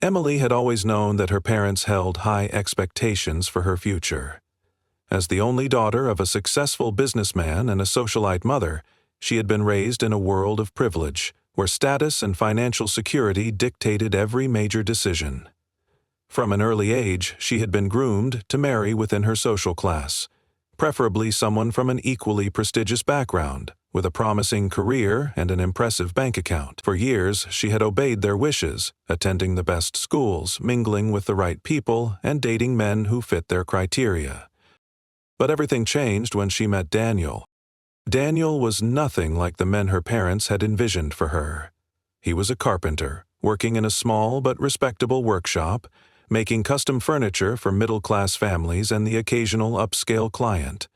Emily had always known that her parents held high expectations for her future. As the only daughter of a successful businessman and a socialite mother, she had been raised in a world of privilege, where status and financial security dictated every major decision. From an early age, she had been groomed to marry within her social class, preferably someone from an equally prestigious background, with a promising career and an impressive bank account. For years, she had obeyed their wishes, attending the best schools, mingling with the right people, and dating men who fit their criteria. But everything changed when she met Daniel. Daniel was nothing like the men her parents had envisioned for her. He was a carpenter, working in a small but respectable workshop, making custom furniture for middle-class families and the occasional upscale client.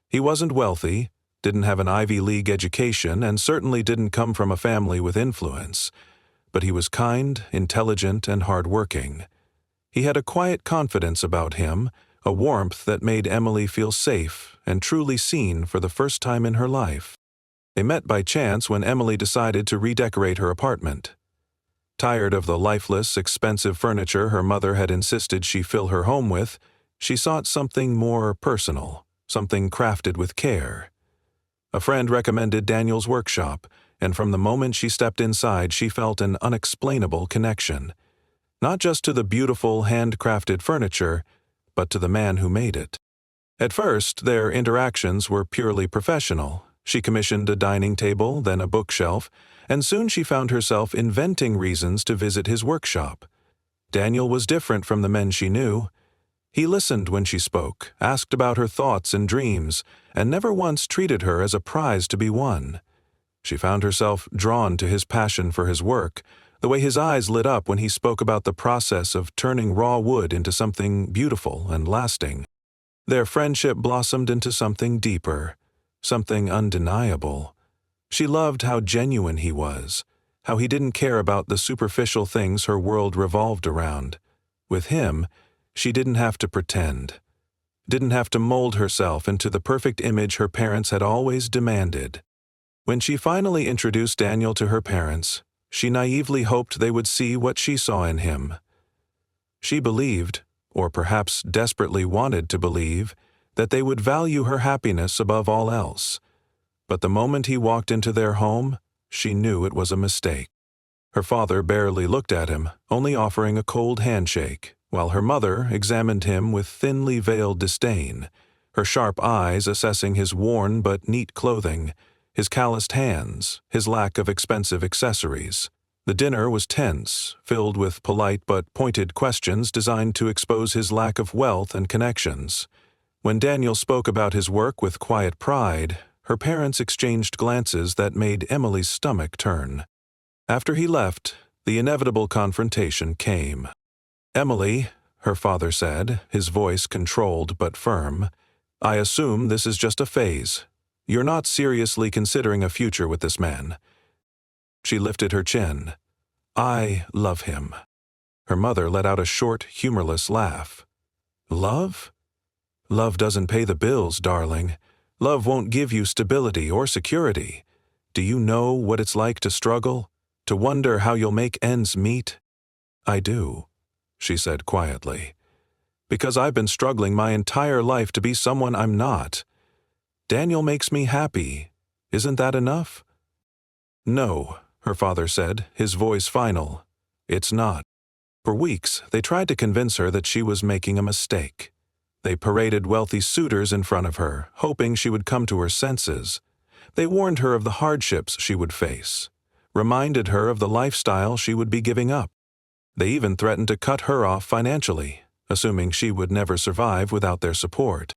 He wasn't wealthy, didn't have an Ivy League education, and certainly didn't come from a family with influence. But he was kind, intelligent, and hard-working. He had a quiet confidence about him, a warmth that made Emily feel safe and truly seen for the first time in her life. They met by chance when Emily decided to redecorate her apartment. Tired of the lifeless, expensive furniture her mother had insisted she fill her home with, she sought something more personal, something crafted with care. A friend recommended Daniel's workshop, and from the moment she stepped inside, she felt an unexplainable connection. Not just to the beautiful, handcrafted furniture, but to the man who made it. At first, their interactions were purely professional. She commissioned a dining table, then a bookshelf, and soon she found herself inventing reasons to visit his workshop. Daniel was different from the men she knew. He listened when she spoke, asked about her thoughts and dreams, and never once treated her as a prize to be won. She found herself drawn to his passion for his work, the way his eyes lit up when he spoke about the process of turning raw wood into something beautiful and lasting. Their friendship blossomed into something deeper, something undeniable. She loved how genuine he was, how he didn't care about the superficial things her world revolved around. With him, she didn't have to pretend, didn't have to mold herself into the perfect image her parents had always demanded. When she finally introduced Daniel to her parents, she naively hoped they would see what she saw in him. She believed, or perhaps desperately wanted to believe, that they would value her happiness above all else. But the moment he walked into their home, she knew it was a mistake. Her father barely looked at him, only offering a cold handshake, while her mother examined him with thinly veiled disdain, her sharp eyes assessing his worn but neat clothing, his calloused hands, his lack of expensive accessories. The dinner was tense, filled with polite but pointed questions designed to expose his lack of wealth and connections. When Daniel spoke about his work with quiet pride, her parents exchanged glances that made Emily's stomach turn. After he left, the inevitable confrontation came. "Emily," her father said, his voice controlled but firm, "I assume this is just a phase. You're not seriously considering a future with this man." She lifted her chin. "I love him." Her mother let out a short, humorless laugh. "Love? Love doesn't pay the bills, darling. Love won't give you stability or security. Do you know what it's like to struggle? To wonder how you'll make ends meet?" "I do," she said quietly. "Because I've been struggling my entire life to be someone I'm not. Daniel makes me happy. Isn't that enough?" "No," her father said, his voice final. "It's not." For weeks, they tried to convince her that she was making a mistake. They paraded wealthy suitors in front of her, hoping she would come to her senses. They warned her of the hardships she would face, reminded her of the lifestyle she would be giving up. They even threatened to cut her off financially, assuming she would never survive without their support.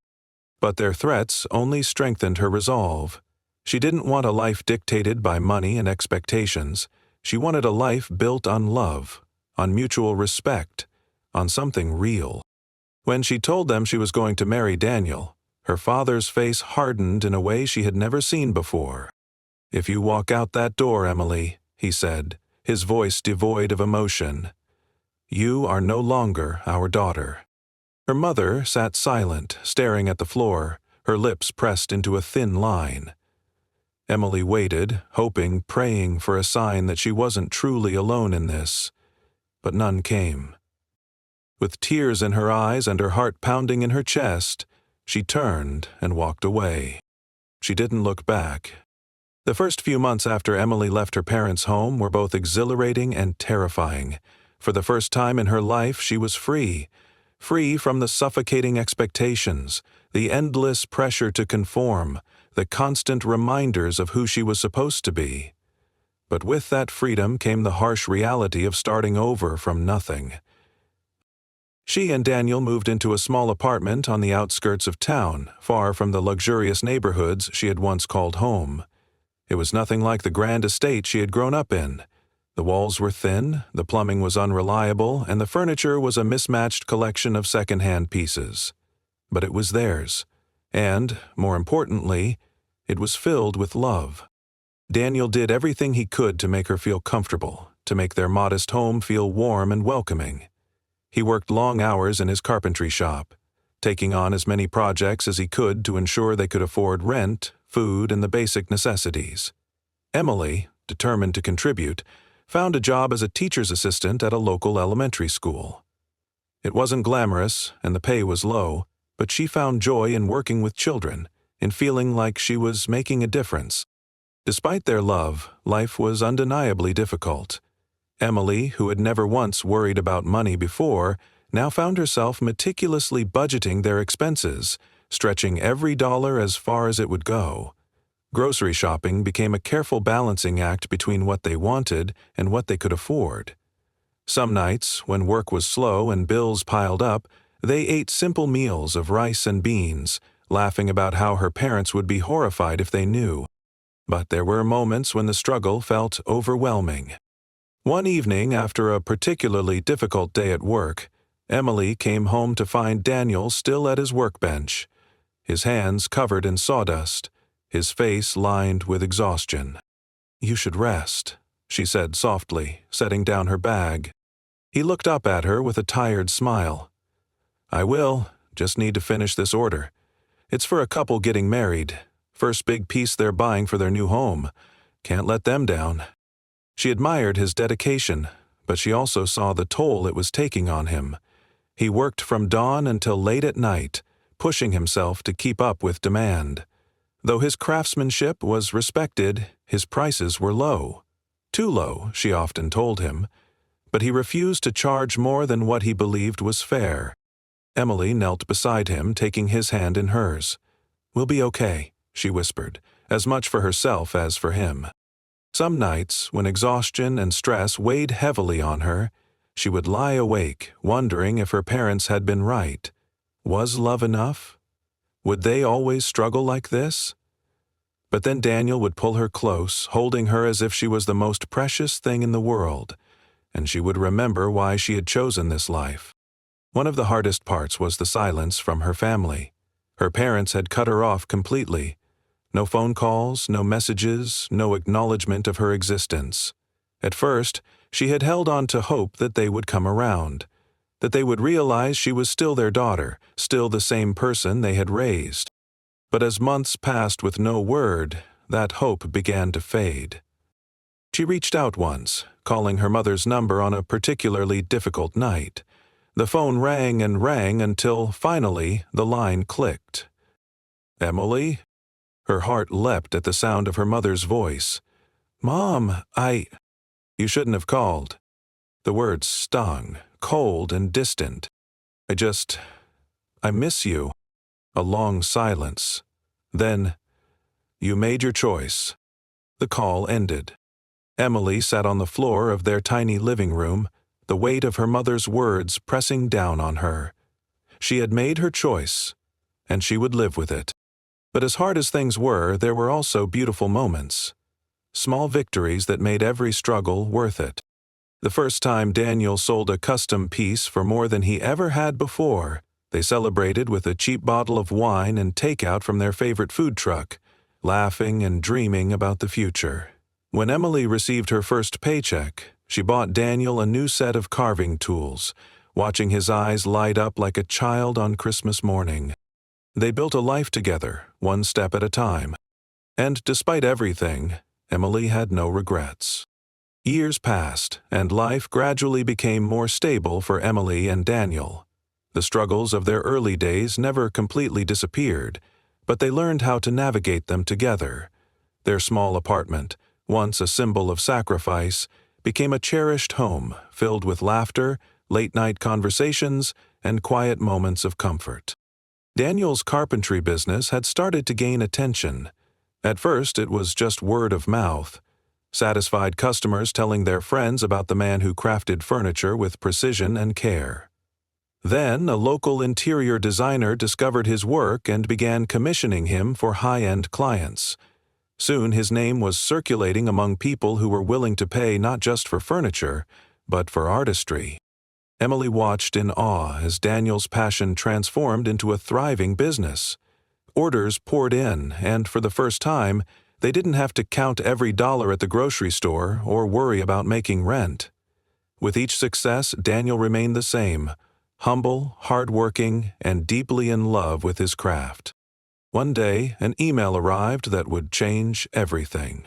But their threats only strengthened her resolve. She didn't want a life dictated by money and expectations. She wanted a life built on love, on mutual respect, on something real. When she told them she was going to marry Daniel, her father's face hardened in a way she had never seen before. "If you walk out that door, Emily," he said, his voice devoid of emotion, "you are no longer our daughter." Her mother sat silent, staring at the floor, her lips pressed into a thin line. Emily waited, hoping, praying for a sign that she wasn't truly alone in this. but none came. With tears in her eyes and her heart pounding in her chest, she turned and walked away. She didn't look back. The first few months after Emily left her parents' home were both exhilarating and terrifying. For the first time in her life, she was free from the suffocating expectations, the endless pressure to conform, the constant reminders of who she was supposed to be. But with that freedom came the harsh reality of starting over from nothing. She and Daniel moved into a small apartment on the outskirts of town, far from the luxurious neighborhoods she had once called home. It was nothing like the grand estate she had grown up in. The walls were thin, the plumbing was unreliable, and the furniture was a mismatched collection of second-hand pieces. But it was theirs, and, more importantly, it was filled with love. Daniel did everything he could to make her feel comfortable, to make their modest home feel warm and welcoming. He worked long hours in his carpentry shop, taking on as many projects as he could to ensure they could afford rent, food, and the basic necessities. Emily, determined to contribute, found a job as a teacher's assistant at a local elementary school. It wasn't glamorous, and the pay was low, but she found joy in working with children, in feeling like she was making a difference. Despite their love, life was undeniably difficult. Emily, who had never once worried about money before, now found herself meticulously budgeting their expenses, stretching every dollar as far as it would go. Grocery shopping became a careful balancing act between what they wanted and what they could afford. Some nights, when work was slow and bills piled up, they ate simple meals of rice and beans, laughing about how her parents would be horrified if they knew. But there were moments when the struggle felt overwhelming. One evening, after a particularly difficult day at work, Emily came home to find Daniel still at his workbench, his hands covered in sawdust, his face lined with exhaustion. "You should rest," she said softly, setting down her bag. He looked up at her with a tired smile. "I will, just need to finish this order. It's for a couple getting married. First big piece they're buying for their new home. Can't let them down." She admired his dedication, but she also saw the toll it was taking on him. He worked from dawn until late at night, pushing himself to keep up with demand. Though his craftsmanship was respected, his prices were low. Too low, she often told him, but he refused to charge more than what he believed was fair. Emily knelt beside him, taking his hand in hers. "We'll be okay," she whispered, as much for herself as for him. Some nights, when exhaustion and stress weighed heavily on her, she would lie awake, wondering if her parents had been right. Was love enough? Would they always struggle like this? But then Daniel would pull her close, holding her as if she was the most precious thing in the world, and she would remember why she had chosen this life. One of the hardest parts was the silence from her family. Her parents had cut her off completely. No phone calls, no messages, no acknowledgement of her existence. At first, she had held on to hope that they would come around, that they would realize she was still their daughter, still the same person they had raised. But as months passed with no word, that hope began to fade. She reached out once, calling her mother's number on a particularly difficult night. The phone rang and rang until, finally, the line clicked. "Emily?" Her heart leapt at the sound of her mother's voice. "Mom, You shouldn't have called." The words stung, cold and distant. I miss you." A long silence. Then, "You made your choice." The call ended. Emily sat on the floor of their tiny living room, the weight of her mother's words pressing down on her. She had made her choice, and she would live with it. But as hard as things were, there were also beautiful moments. Small victories that made every struggle worth it. The first time Daniel sold a custom piece for more than he ever had before, they celebrated with a cheap bottle of wine and takeout from their favorite food truck, laughing and dreaming about the future. When Emily received her first paycheck, she bought Daniel a new set of carving tools, watching his eyes light up like a child on Christmas morning. They built a life together, one step at a time. And despite everything, Emily had no regrets. Years passed, and life gradually became more stable for Emily and Daniel. The struggles of their early days never completely disappeared, but they learned how to navigate them together. Their small apartment, once a symbol of sacrifice, became a cherished home filled with laughter, late-night conversations, and quiet moments of comfort. Daniel's carpentry business had started to gain attention. At first, it was just word of mouth, satisfied customers telling their friends about the man who crafted furniture with precision and care. Then, a local interior designer discovered his work and began commissioning him for high-end clients. Soon his name was circulating among people who were willing to pay not just for furniture, but for artistry. Emily watched in awe as Daniel's passion transformed into a thriving business. Orders poured in, and for the first time, they didn't have to count every dollar at the grocery store or worry about making rent. With each success, Daniel remained the same, humble, hardworking, and deeply in love with his craft. One day, an email arrived that would change everything.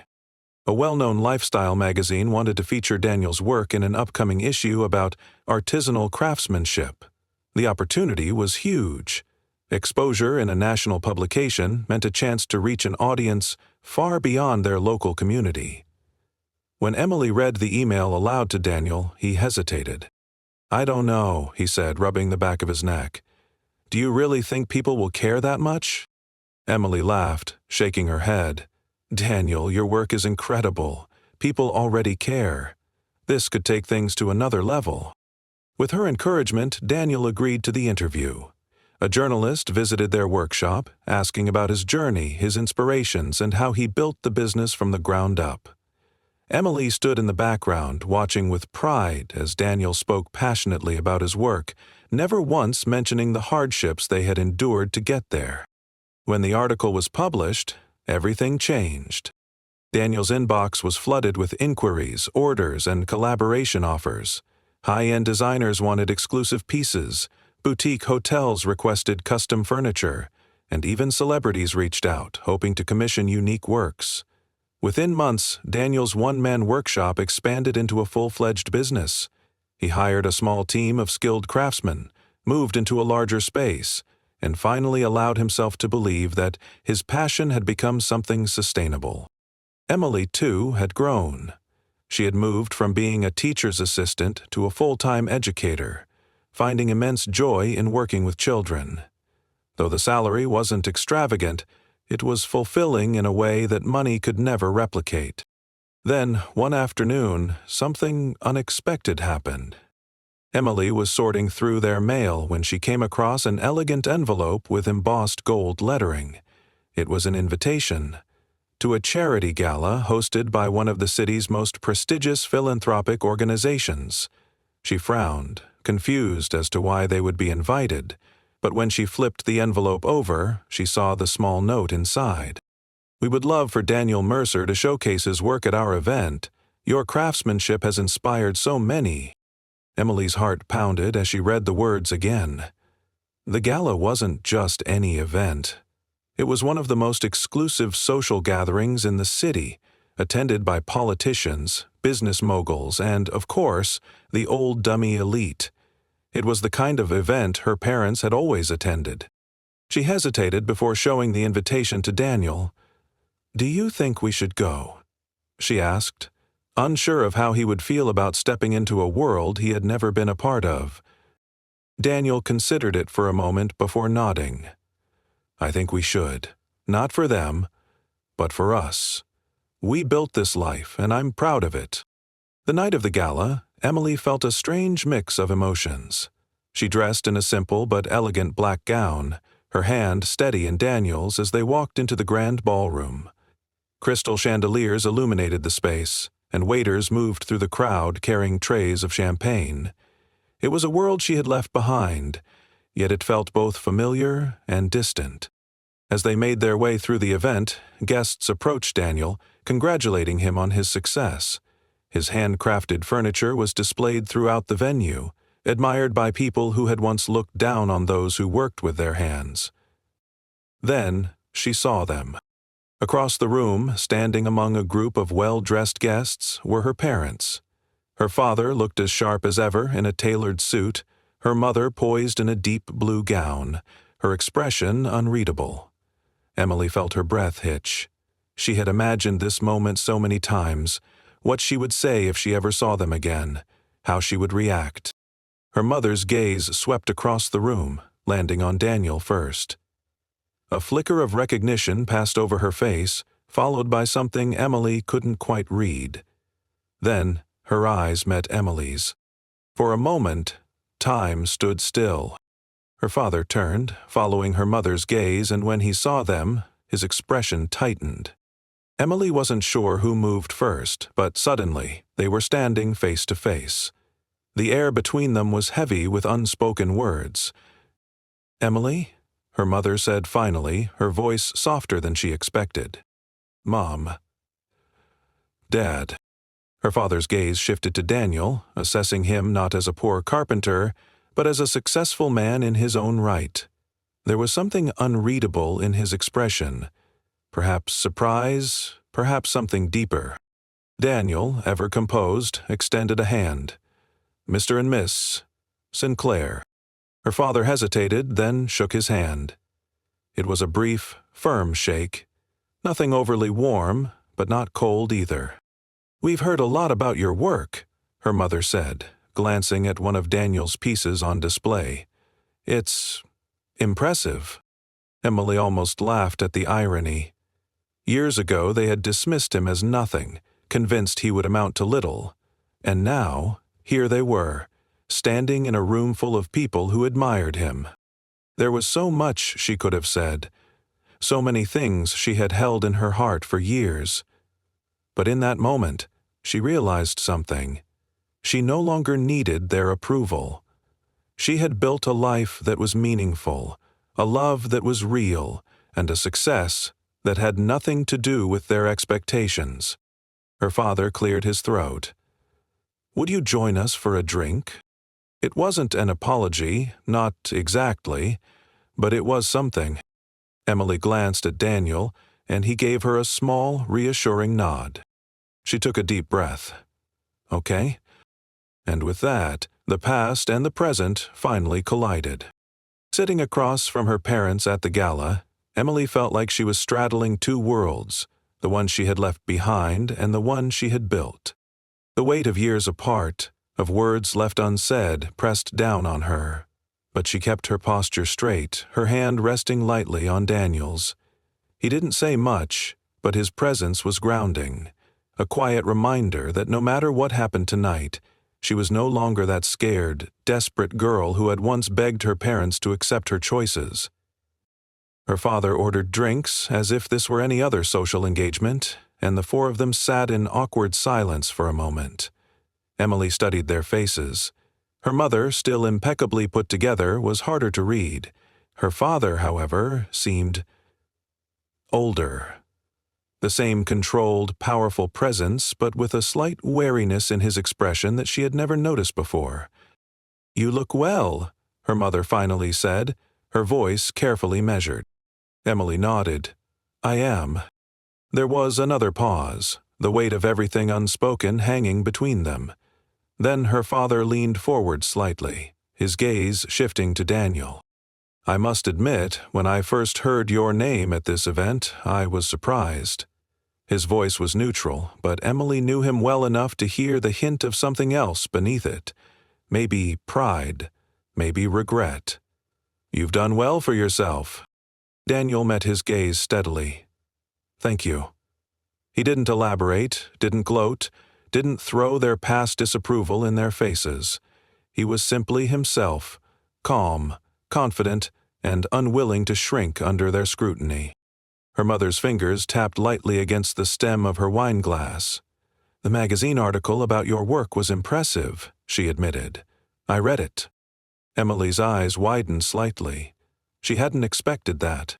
A well-known lifestyle magazine wanted to feature Daniel's work in an upcoming issue about artisanal craftsmanship. The opportunity was huge. Exposure in a national publication meant a chance to reach an audience far beyond their local community. When Emily read the email aloud to Daniel, he hesitated. "I don't know," he said, rubbing the back of his neck. "Do you really think people will care that much?" Emily laughed, shaking her head. "Daniel, your work is incredible. People already care. This could take things to another level." With her encouragement, Daniel agreed to the interview. A journalist visited their workshop, asking about his journey, his inspirations, and how he built the business from the ground up. Emily stood in the background, watching with pride as Daniel spoke passionately about his work, never once mentioning the hardships they had endured to get there. When the article was published, everything changed. Daniel's inbox was flooded with inquiries, orders, and collaboration offers. High-end designers wanted exclusive pieces, boutique hotels requested custom furniture, and even celebrities reached out, hoping to commission unique works. Within months, Daniel's one-man workshop expanded into a full-fledged business. He hired a small team of skilled craftsmen, moved into a larger space, and finally allowed himself to believe that his passion had become something sustainable. Emily, too, had grown. She had moved from being a teacher's assistant to a full-time educator, finding immense joy in working with children. Though the salary wasn't extravagant, it was fulfilling in a way that money could never replicate. Then, one afternoon, something unexpected happened. Emily was sorting through their mail when she came across an elegant envelope with embossed gold lettering. It was an invitation to a charity gala hosted by one of the city's most prestigious philanthropic organizations. She frowned, confused as to why they would be invited, but when she flipped the envelope over, she saw the small note inside. "We would love for Daniel Mercer to showcase his work at our event. Your craftsmanship has inspired so many." Emily's heart pounded as she read the words again. The gala wasn't just any event. It was one of the most exclusive social gatherings in the city, attended by politicians, business moguls, and, of course, the old dummy elite. It was the kind of event her parents had always attended. She hesitated before showing the invitation to Daniel. "Do you think we should go?" she asked, unsure of how he would feel about stepping into a world he had never been a part of. Daniel considered it for a moment before nodding. "I think we should. Not for them, but for us. We built this life, and I'm proud of it." The night of the gala, Emily felt a strange mix of emotions. She dressed in a simple but elegant black gown, her hand steady in Daniel's as they walked into the grand ballroom. Crystal chandeliers illuminated the space, and waiters moved through the crowd carrying trays of champagne. It was a world she had left behind, yet it felt both familiar and distant. As they made their way through the event, guests approached Daniel, congratulating him on his success. His handcrafted furniture was displayed throughout the venue, admired by people who had once looked down on those who worked with their hands. Then she saw them. Across the room, standing among a group of well-dressed guests, were her parents. Her father looked as sharp as ever in a tailored suit, her mother poised in a deep blue gown, her expression unreadable. Emily felt her breath hitch. She had imagined this moment so many times, what she would say if she ever saw them again, how she would react. Her mother's gaze swept across the room, landing on Daniel first. A flicker of recognition passed over her face, followed by something Emily couldn't quite read. Then her eyes met Emily's. For a moment, time stood still. Her father turned, following her mother's gaze, and when he saw them, his expression tightened. Emily wasn't sure who moved first, but suddenly they were standing face to face. The air between them was heavy with unspoken words. "Emily?" her mother said finally, her voice softer than she expected. "Mom." "Dad." Her father's gaze shifted to Daniel, assessing him not as a poor carpenter, but as a successful man in his own right. There was something unreadable in his expression. Perhaps surprise, perhaps something deeper. Daniel, ever composed, extended a hand. "Mr. and Miss Sinclair." Her father hesitated, then shook his hand. It was a brief, firm shake. Nothing overly warm, but not cold either. "We've heard a lot about your work," her mother said, glancing at one of Daniel's pieces on display. "It's impressive." Emily almost laughed at the irony. Years ago they had dismissed him as nothing, convinced he would amount to little. And now, here they were, standing in a room full of people who admired him. There was so much she could have said, so many things she had held in her heart for years. But in that moment, she realized something. She no longer needed their approval. She had built a life that was meaningful, a love that was real, and a success that had nothing to do with their expectations. Her father cleared his throat. "Would you join us for a drink?" It wasn't an apology, not exactly, but it was something. Emily glanced at Daniel, and he gave her a small, reassuring nod. She took a deep breath. "Okay." And with that, the past and the present finally collided. Sitting across from her parents at the gala, Emily felt like she was straddling two worlds, the one she had left behind and the one she had built. The weight of years apart, of words left unsaid, pressed down on her. But she kept her posture straight, her hand resting lightly on Daniel's. He didn't say much, but his presence was grounding, a quiet reminder that no matter what happened tonight, she was no longer that scared, desperate girl who had once begged her parents to accept her choices. Her father ordered drinks as if this were any other social engagement, and the four of them sat in awkward silence for a moment. Emily studied their faces. Her mother, still impeccably put together, was harder to read. Her father, however, seemed older. The same controlled, powerful presence, but with a slight wariness in his expression that she had never noticed before. "You look well," her mother finally said, her voice carefully measured. Emily nodded. "I am." There was another pause, the weight of everything unspoken hanging between them. Then her father leaned forward slightly, his gaze shifting to Daniel. "I must admit, when I first heard your name at this event, I was surprised." His voice was neutral, but Emily knew him well enough to hear the hint of something else beneath it. Maybe pride, maybe regret. "You've done well for yourself." Daniel met his gaze steadily. "Thank you." He didn't elaborate, didn't gloat, didn't throw their past disapproval in their faces. He was simply himself, calm, confident, and unwilling to shrink under their scrutiny. Her mother's fingers tapped lightly against the stem of her wine glass. "The magazine article about your work was impressive," she admitted. "I read it." Emily's eyes widened slightly. She hadn't expected that.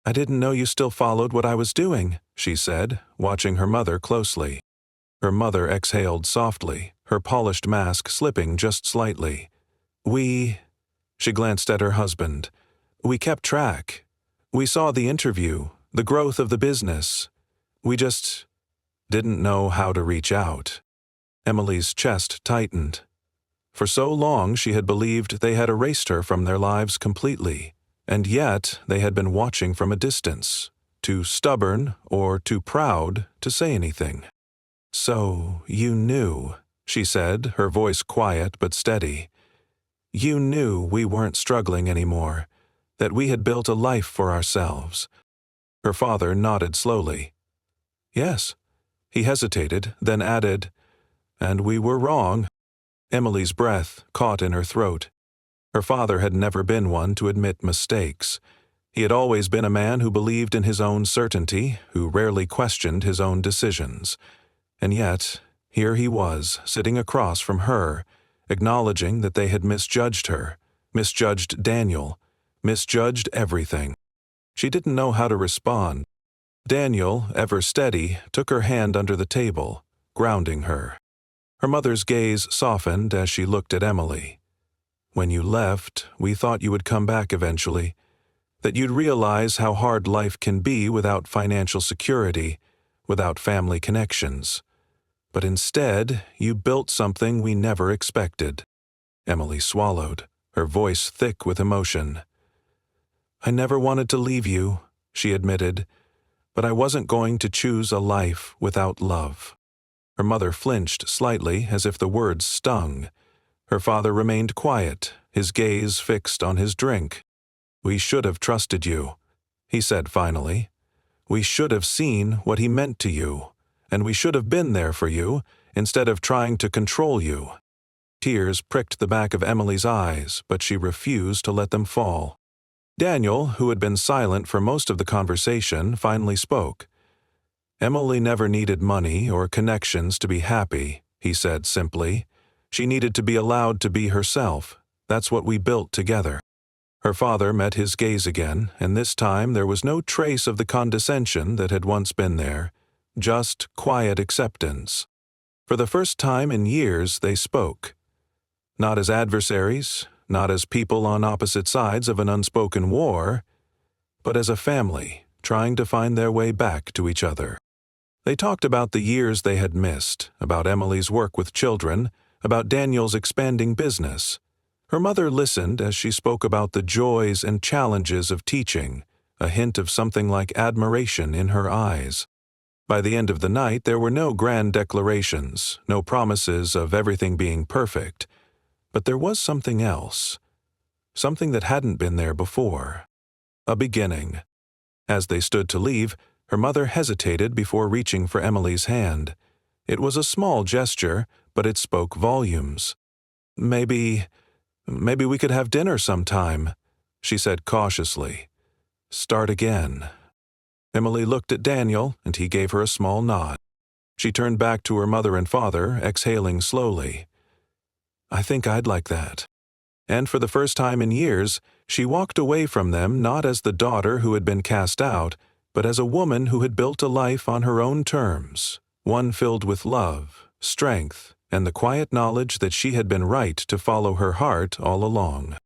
"I didn't know you still followed what I was doing," she said, watching her mother closely. Her mother exhaled softly, her polished mask slipping just slightly. She glanced at her husband. "We kept track. We saw the interview, the growth of the business. We just didn't know how to reach out." Emily's chest tightened. For so long she had believed they had erased her from their lives completely, and yet they had been watching from a distance, too stubborn or too proud to say anything. "So you knew," she said, her voice quiet but steady. "You knew we weren't struggling anymore, that we had built a life for ourselves." Her father nodded slowly. "Yes." He hesitated, then added, "And we were wrong." Emily's breath caught in her throat. Her father had never been one to admit mistakes. He had always been a man who believed in his own certainty, who rarely questioned his own decisions. And yet, here he was, sitting across from her, acknowledging that they had misjudged her, misjudged Daniel, misjudged everything. She didn't know how to respond. Daniel, ever steady, took her hand under the table, grounding her. Her mother's gaze softened as she looked at Emily. "When you left, we thought you would come back eventually, that you'd realize how hard life can be without financial security, without family connections. But instead, you built something we never expected." Emily swallowed, her voice thick with emotion. "I never wanted to leave you," she admitted, "but I wasn't going to choose a life without love." Her mother flinched slightly as if the words stung. Her father remained quiet, his gaze fixed on his drink. "We should have trusted you," he said finally. "We should have seen what he meant to you, and we should have been there for you instead of trying to control you." Tears pricked the back of Emily's eyes, but she refused to let them fall. Daniel, who had been silent for most of the conversation, finally spoke. "Emily never needed money or connections to be happy," he said simply. "She needed to be allowed to be herself. That's what we built together." Her father met his gaze again, and this time there was no trace of the condescension that had once been there, just quiet acceptance. For the first time in years they spoke. Not as adversaries, not as people on opposite sides of an unspoken war, but as a family trying to find their way back to each other. They talked about the years they had missed, about Emily's work with children, about Daniel's expanding business. Her mother listened as she spoke about the joys and challenges of teaching, a hint of something like admiration in her eyes. By the end of the night, there were no grand declarations, no promises of everything being perfect. But there was something else, something that hadn't been there before. A beginning. As they stood to leave, her mother hesitated before reaching for Emily's hand. It was a small gesture, but it spoke volumes. Maybe we could have dinner sometime," she said cautiously. "Start again." Emily looked at Daniel, and he gave her a small nod. She turned back to her mother and father, exhaling slowly. "I think I'd like that." And for the first time in years, she walked away from them not as the daughter who had been cast out, but as a woman who had built a life on her own terms, one filled with love, strength, and the quiet knowledge that she had been right to follow her heart all along.